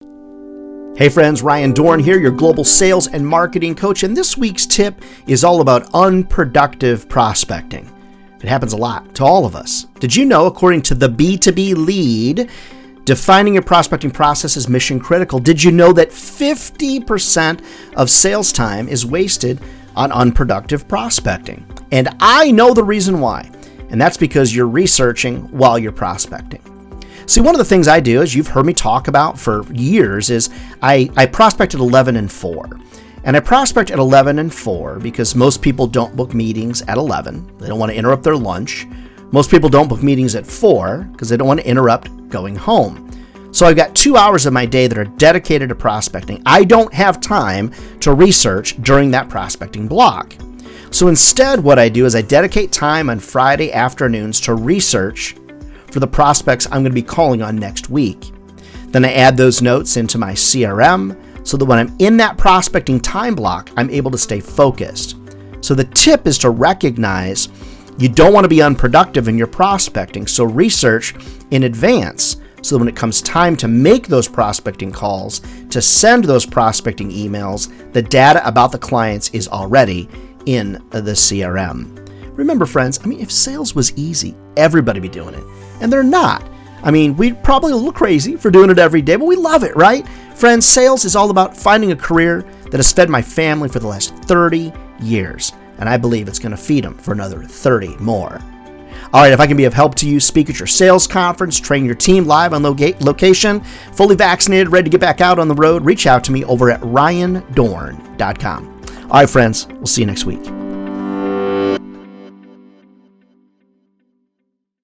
Hey friends, Ryan Dohrn here, your global sales and marketing coach, and this week's tip is all about unproductive prospecting. It happens a lot to all of us. Did you know, according to the B2B lead, defining your prospecting process is mission critical? Did you know that 50% of sales time is wasted on unproductive prospecting? And I know the reason why, and that's because you're researching while you're prospecting. See, one of the things I do, as you've heard me talk about for years, is I prospect at 11 and 4. And I prospect at 11 and 4 because most people don't book meetings at 11. They don't want to interrupt their lunch. Most people don't book meetings at 4 because they don't want to interrupt going home. So I've got 2 hours of my day that are dedicated to prospecting. I don't have time to research during that prospecting block. So instead, what I do is I dedicate time on Friday afternoons to research for the prospects I'm going to be calling on next week. Then I add those notes into my CRM so that when I'm in that prospecting time block, I'm able to stay focused. So the tip is to recognize you don't want to be unproductive in your prospecting, so research in advance so that when it comes time to make those prospecting calls, to send those prospecting emails, the data about the clients is already in the CRM. Remember, friends, if sales was easy, everybody would be doing it. And they're not. We'd probably look crazy for doing it every day, but we love it, right? Friends, sales is all about finding a career that has fed my family for the last 30 years. And I believe it's going to feed them for another 30 more. All right, if I can be of help to you, speak at your sales conference, train your team live on location, fully vaccinated, ready to get back out on the road, reach out to me over at ryandohrn.com. All right, friends, we'll see you next week.